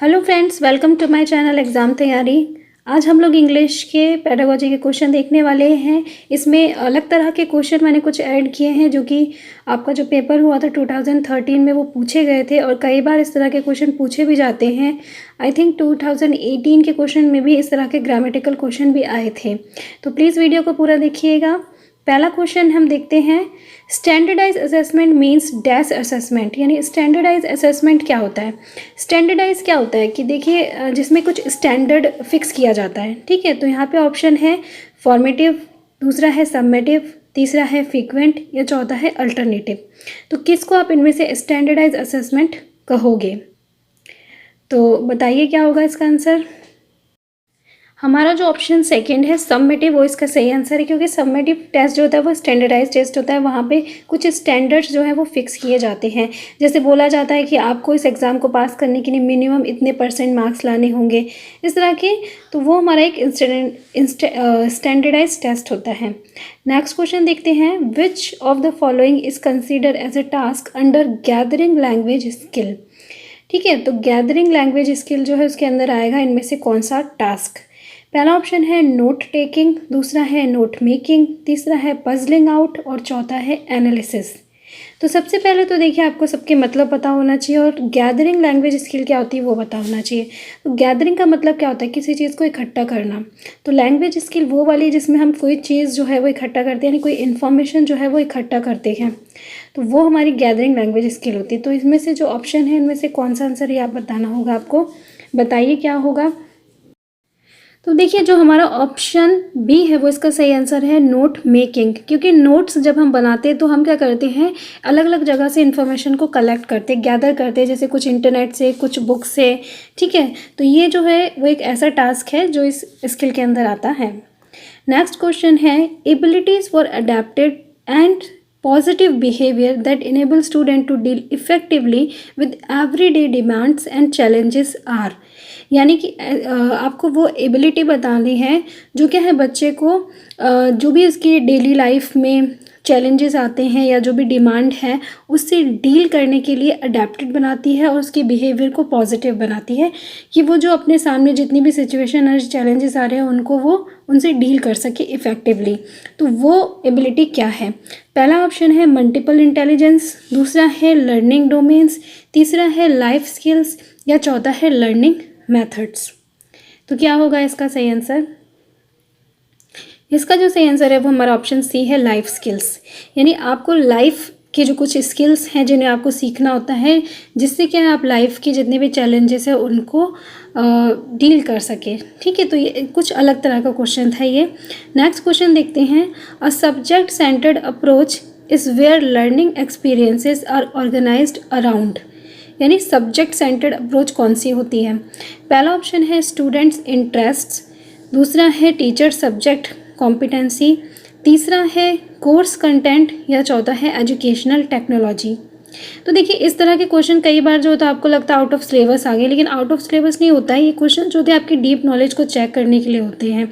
Hello friends, welcome to my channel exam तैयारी। आज हम लोग इंग्लिश के पेडागोजी के क्वेश्चन देखने वाले हैं। इसमें अलग तरह के क्वेश्चन मैंने कुछ ऐड किए हैं जो कि आपका जो पेपर हुआ था 2013 में वो पूछे गए थे और कई बार इस तरह के क्वेश्चन पूछे भी जाते हैं। आई थिंक 2018 के क्वेश्चन में भी इस तरह के ग्रामेटिकल क्वेश्चन भी आए थे, तो प्लीज़ वीडियो को पूरा देखिएगा। पहला क्वेश्चन हम देखते हैं, standardize assessment means dash assessment, यानी स्टैंडर्डाइज असेसमेंट क्या होता है। स्टैंडर्डाइज क्या होता है कि देखिए जिसमें कुछ स्टैंडर्ड फिक्स किया जाता है, ठीक है। तो यहाँ पे ऑप्शन है फॉर्मेटिव, दूसरा है सबमेटिव, तीसरा है फ्रीक्वेंट या चौथा है अल्टरनेटिव। तो किसको आप इनमें से स्टैंडर्डाइज असेसमेंट कहोगे? तो बताइए क्या होगा इसका आंसर। हमारा जो ऑप्शन सेकंड है सबमेटिव, वो इसका सही आंसर है, क्योंकि सबमेटिव टेस्ट जो होता है वो स्टैंडर्डाइज टेस्ट होता है। वहाँ पे कुछ स्टैंडर्ड्स जो है वो फिक्स किए जाते हैं। जैसे बोला जाता है कि आपको इस एग्ज़ाम को पास करने के लिए मिनिमम इतने % मार्क्स लाने होंगे, इस तरह के। तो वो हमारा एक स्टैंडर्डाइज टेस्ट होता है। नेक्स्ट क्वेश्चन देखते हैं, which of the following is consider as a task under gathering language skill. ठीक है, तो गैदरिंग लैंग्वेज स्किल जो है उसके अंदर आएगा इनमें से कौन सा टास्क। पहला ऑप्शन है नोट टेकिंग, दूसरा है नोट मेकिंग, तीसरा है पजलिंग आउट और चौथा है एनालिसिस। तो सबसे पहले तो देखिए आपको सबके मतलब पता होना चाहिए और गैदरिंग लैंग्वेज स्किल क्या होती है वो पता होना चाहिए। तो गैदरिंग का मतलब क्या होता है, किसी चीज़ को इकट्ठा करना। तो लैंग्वेज स्किल वो वाली जिसमें हम कोई चीज़ जो है वो इकट्ठा करते हैं, यानी कोई इन्फॉर्मेशन जो है वो इकट्ठा करते हैं, तो वो हमारी गैदरिंग लैंग्वेज स्किल होती है। तो इसमें से जो ऑप्शन है इनमें से कौन सा आंसर है आप बताना होगा आपको। बताइए क्या होगा। तो देखिए जो हमारा ऑप्शन बी है वो इसका सही आंसर है नोट मेकिंग, क्योंकि नोट्स जब हम बनाते हैं तो हम क्या करते हैं, अलग अलग जगह से इन्फॉर्मेशन को कलेक्ट करते हैं, गैदर करते हैं, जैसे कुछ इंटरनेट से, कुछ बुक से, ठीक है। तो ये जो है वो एक ऐसा टास्क है जो इस स्किल के अंदर आता है। नेक्स्ट क्वेश्चन है, abilities for adapted and positive behaviour that enable student to deal effectively with everyday demands and challenges are. यानी कि आपको वो एबिलिटी बतानी है जो क्या है बच्चे को जो भी उसकी डेली लाइफ में चैलेंजेस आते हैं या जो भी डिमांड है उससे डील करने के लिए अडेप्टेड बनाती है और उसके बिहेवियर को पॉजिटिव बनाती है, कि वो जो अपने सामने जितनी भी सिचुएशन और चैलेंजेस आ रहे हैं उनको वो उनसे डील कर सके इफ़ेक्टिवली। तो वो एबिलिटी क्या है। पहला ऑप्शन है मल्टीपल इंटेलिजेंस, दूसरा है लर्निंग डोमेन्स, तीसरा है लाइफ स्किल्स या चौथा है लर्निंग मेथड्स। तो क्या होगा इसका सही आंसर। इसका जो सही आंसर है वो हमारा ऑप्शन सी है लाइफ स्किल्स। यानी आपको लाइफ के जो कुछ स्किल्स हैं जिन्हें आपको सीखना होता है, जिससे क्या है आप लाइफ के जितने भी चैलेंजेस हैं उनको डील कर सके, ठीक है। तो ये कुछ अलग तरह का क्वेश्चन था ये। नेक्स्ट क्वेश्चन देखते हैं, a subject centred approach is where learning experiences are organised around. यानी सब्जेक्ट सेंटर्ड अप्रोच कौन सी होती है। पहला ऑप्शन है स्टूडेंट्स इंटरेस्ट्स, दूसरा है टीचर सब्जेक्ट कॉम्पिटेंसी, तीसरा है कोर्स कंटेंट या चौथा है एजुकेशनल टेक्नोलॉजी। तो देखिए इस तरह के क्वेश्चन कई बार जो होता है आपको लगता है आउट ऑफ सिलेबस आ गए, लेकिन आउट ऑफ सिलेबस नहीं होता है। ये क्वेश्चन जो होते हैं आपकी डीप नॉलेज को चेक करने के लिए होते हैं।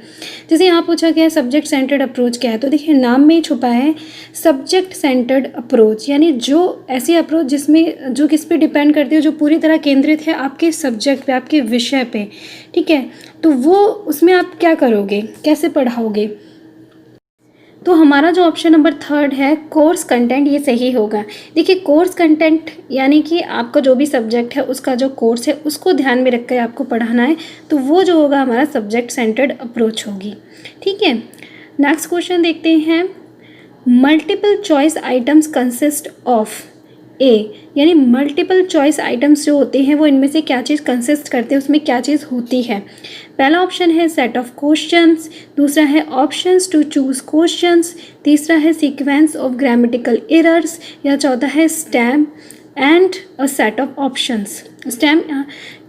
जैसे यहाँ पूछा गया है सब्जेक्ट सेंटर्ड अप्रोच क्या है, तो देखिए नाम में ही छुपा है सब्जेक्ट सेंटर्ड अप्रोच, यानी जो ऐसी अप्रोच जिसमें जो किस पे डिपेंड करती है, जो पूरी तरह केंद्रित है आपके सब्जेक्ट पे, आपके विषय पे, ठीक है। तो वो उसमें आप क्या करोगे, कैसे पढ़ाओगे। तो हमारा जो ऑप्शन नंबर थर्ड है कोर्स कंटेंट, ये सही होगा। देखिए कोर्स कंटेंट यानी कि आपका जो भी सब्जेक्ट है उसका जो कोर्स है उसको ध्यान में रखकर आपको पढ़ाना है, तो वो जो होगा हमारा सब्जेक्ट सेंटर्ड अप्रोच होगी, ठीक है। नेक्स्ट क्वेश्चन देखते हैं, multiple choice items consist of a. यानी मल्टीपल चॉइस आइटम्स जो होते हैं वो इनमें से क्या चीज़ कंसिस्ट करते हैं, उसमें क्या चीज़ होती है। पहला ऑप्शन है सेट ऑफ क्वेश्चंस, दूसरा है ऑप्शंस टू चूज क्वेश्चंस, तीसरा है सीक्वेंस ऑफ ग्रामेटिकल एरर्स या चौथा है stem and a set of options. Stem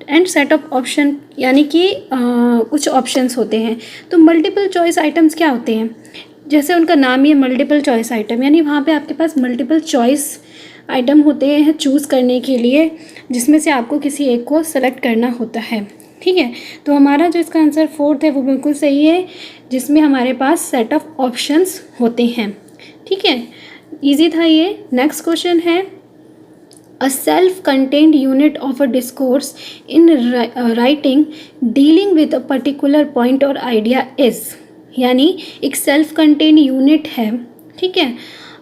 and set of option यानी कि कुछ ऑप्शंस होते हैं। तो मल्टीपल चॉइस आइटम्स क्या होते हैं, जैसे उनका नाम ही है मल्टीपल चॉइस आइटम, यानी वहाँ पे आपके पास मल्टीपल चॉइस आइटम होते हैं चूज़ करने के लिए, जिसमें से आपको किसी एक को सेलेक्ट करना होता है, ठीक है। तो हमारा जो इसका आंसर फोर्थ है वो बिल्कुल सही है, जिसमें हमारे पास सेट ऑफ ऑप्शंस होते हैं, ठीक है। इजी था ये। नेक्स्ट क्वेश्चन है, a self-contained unit of a discourse in writing dealing with a particular point or idea is, यानी एक सेल्फ कंटेन्ड यूनिट है, ठीक है,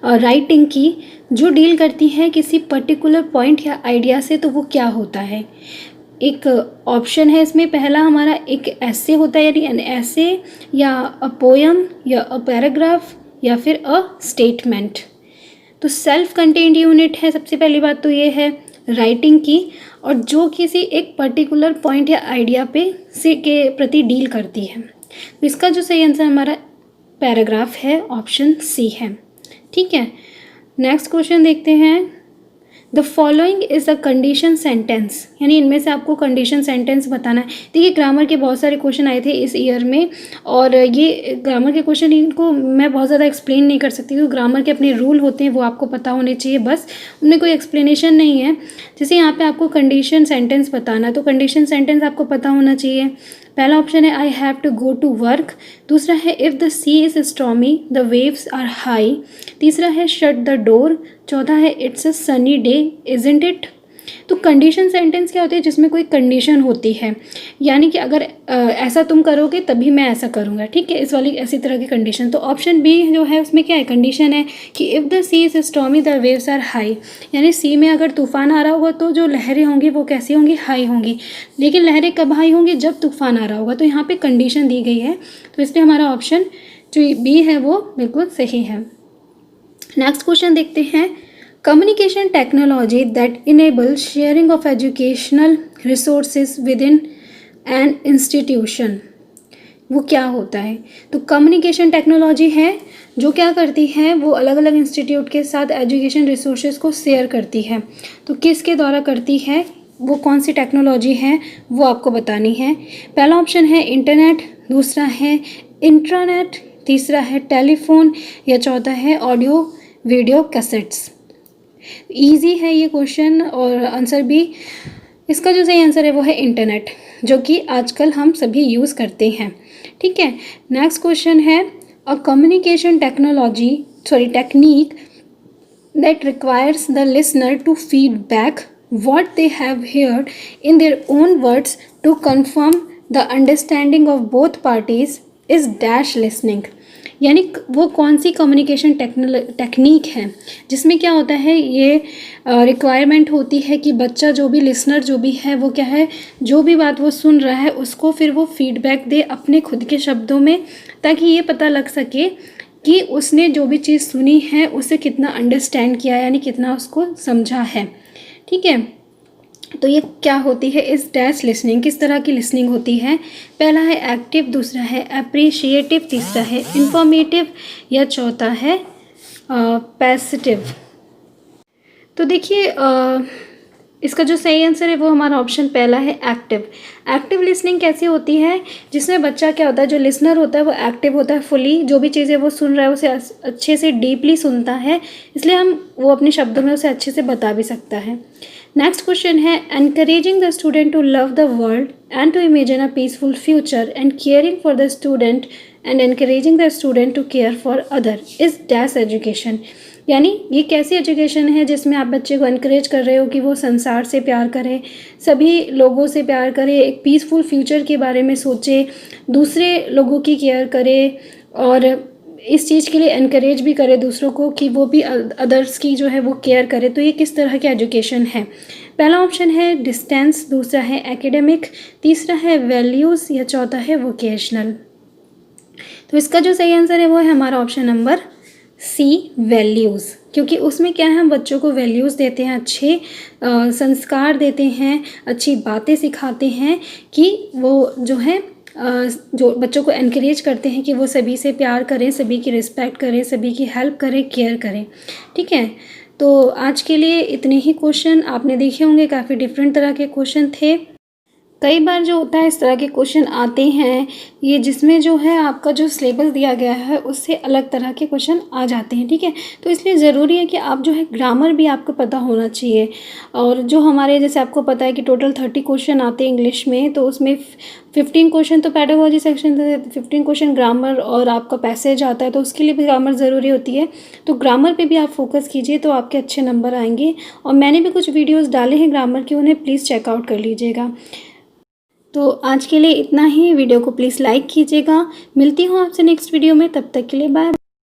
राइटिंग की, जो डील करती है किसी पर्टिकुलर पॉइंट या आइडिया से, तो वो क्या होता है। एक ऑप्शन है इसमें, पहला हमारा एक ऐसे होता है, यानी एन ऐसे, या अ पोयम, या अ पैराग्राफ, या फिर अ स्टेटमेंट। तो सेल्फ कंटेन्ड यूनिट है, सबसे पहली बात तो ये है राइटिंग की, और जो किसी एक पर्टिकुलर पॉइंट या आइडिया पे से के प्रति डील करती है। तो इसका जो सही आंसर हमारा पैराग्राफ है, ऑप्शन सी है, ठीक है। नेक्स्ट क्वेश्चन देखते हैं। The following is a condition sentence, यानी इनमें से आपको कंडीशन सेंटेंस बताना है। देखिए ग्रामर के बहुत सारे क्वेश्चन आए थे इस ईयर में, और ये ग्रामर के क्वेश्चन इनको मैं बहुत ज़्यादा एक्सप्लेन नहीं कर सकती, क्योंकि ग्रामर के अपने रूल होते हैं, वो आपको पता होने चाहिए, बस उनमें कोई एक्सप्लेनेशन नहीं है। जैसे यहाँ पे आपको कंडीशन सेंटेंस बताना है, तो कंडीशन सेंटेंस आपको पता होना चाहिए। पहला ऑप्शन है I have to go to work, दूसरा है if the sea is stormy the waves are high, तीसरा है शट द डोर, चौथा है it's a sunny day isn't it. तो कंडीशन सेंटेंस क्या होती है, जिसमें कोई कंडीशन होती है, यानी कि अगर ऐसा तुम करोगे तभी मैं ऐसा करूँगा, ठीक है, इस वाली ऐसी तरह की कंडीशन। तो ऑप्शन बी जो है उसमें क्या है, कंडीशन है कि if the sea is stormy the waves are high, यानी सी में अगर तूफान आ रहा होगा तो जो लहरें होंगी वो कैसी होंगी, हाई होंगी। लेकिन लहरें कब हाई होंगी, जब तूफान आ रहा होगा। तो यहाँ पर कंडीशन दी गई है, तो इसलिए हमारा ऑप्शन जो बी है वो बिल्कुल सही है। नेक्स्ट क्वेश्चन देखते हैं। Communication technology that enable sharing of educational resources with in an institution, वो क्या होता है। तो कम्युनिकेशन टेक्नोलॉजी है जो क्या करती है, वो अलग अलग इंस्टीट्यूट के साथ एजुकेशन रिसोर्सेज को शेयर करती है। तो किसके द्वारा करती है, वो कौन सी टेक्नोलॉजी है, वो आपको बतानी है। पहला ऑप्शन है इंटरनेट, दूसरा है इंट्रानेट, तीसरा है टेलीफोन, या चौथा है ऑडियो वीडियो कैसेट्स। ईजी है ये क्वेश्चन, और आंसर भी इसका जो सही आंसर है वो है इंटरनेट, जो कि आजकल हम सभी यूज़ करते हैं, ठीक है। नेक्स्ट क्वेश्चन है a communication technique that requires the listener to feed back what they have heard in their own words to confirm the understanding of both parties is dash listening, यानी वो कौन सी communication technique है जिसमें क्या होता है, ये रिक्वायरमेंट होती है कि बच्चा जो भी लिसनर जो भी है वो क्या है, जो भी बात वो सुन रहा है उसको फिर वो फीडबैक दे अपने खुद के शब्दों में, ताकि ये पता लग सके कि उसने जो भी चीज़ सुनी है उसे कितना अंडरस्टैंड किया, यानी कितना उसको समझा है, ठीक है। तो ये क्या होती है, इस डैश लिसनिंग, किस तरह की लिसनिंग होती है। पहला है एक्टिव, दूसरा है अप्रिशिएटिव, तीसरा है इंफॉर्मेटिव, या चौथा है पैसिटिव। तो देखिए इसका जो सही आंसर है वो हमारा ऑप्शन पहला है एक्टिव। एक्टिव लिसनिंग कैसी होती है, जिसमें बच्चा क्या होता है, जो लिसनर होता है वो एक्टिव होता है, फुली जो भी चीज़ें वो सुन रहा है उसे अच्छे से डीपली सुनता है, इसलिए वो अपने शब्दों में उसे अच्छे से बता भी सकता है। नेक्स्ट क्वेश्चन है encouraging the student to love the world and to imagine a peaceful future and caring for the student and encouraging the student to care for other is dash education, यानी ये कैसी education है जिसमें आप बच्चे को encourage कर रहे हो कि वो संसार से प्यार करे, सभी लोगों से प्यार करे, एक पीसफुल फ्यूचर के बारे में सोचे, दूसरे लोगों की केयर करे, और इस चीज़ के लिए एनकरेज भी करे दूसरों को कि वो भी अदर्स की जो है वो केयर करे। तो ये किस तरह की एजुकेशन है। पहला ऑप्शन है डिस्टेंस, दूसरा है एकेडमिक, तीसरा है वैल्यूज़, या चौथा है वोकेशनल। तो इसका जो सही आंसर है वो है हमारा ऑप्शन नंबर सी वैल्यूज़, क्योंकि उसमें क्या है, हम बच्चों को वैल्यूज़ देते हैं, अच्छे संस्कार देते हैं, अच्छी बातें सिखाते हैं, कि वो जो है जो बच्चों को एनकरेज करते हैं कि वो सभी से प्यार करें, सभी की रिस्पेक्ट करें, सभी की हेल्प करें, केयर करें, ठीक है। तो आज के लिए इतने ही क्वेश्चन आपने देखे होंगे, काफ़ी डिफरेंट तरह के क्वेश्चन थे। कई बार जो होता है इस तरह के क्वेश्चन आते हैं ये जिसमें जो है आपका जो सिलेबस दिया गया है उससे अलग तरह के क्वेश्चन आ जाते हैं, ठीक है। तो इसलिए ज़रूरी है कि आप जो है ग्रामर भी आपको पता होना चाहिए। और जो हमारे जैसे आपको पता है कि टोटल 30 क्वेश्चन आते हैं इंग्लिश में, तो उसमें 15 क्वेश्चन तो पेडागोजी सेक्शन से, 15 क्वेश्चन ग्रामर और आपका पैसेज आता है, तो उसके लिए भी ग्रामर ज़रूरी होती है। तो ग्रामर पे भी आप फोकस कीजिए तो आपके अच्छे नंबर आएंगे। और मैंने भी कुछ वीडियोज़ डाले हैं ग्रामर के, उन्हें प्लीज़ चेकआउट कर लीजिएगा। तो आज के लिए इतना ही। वीडियो को प्लीज़ लाइक कीजिएगा। मिलती हूँ आपसे नेक्स्ट वीडियो में, तब तक के लिए बाय।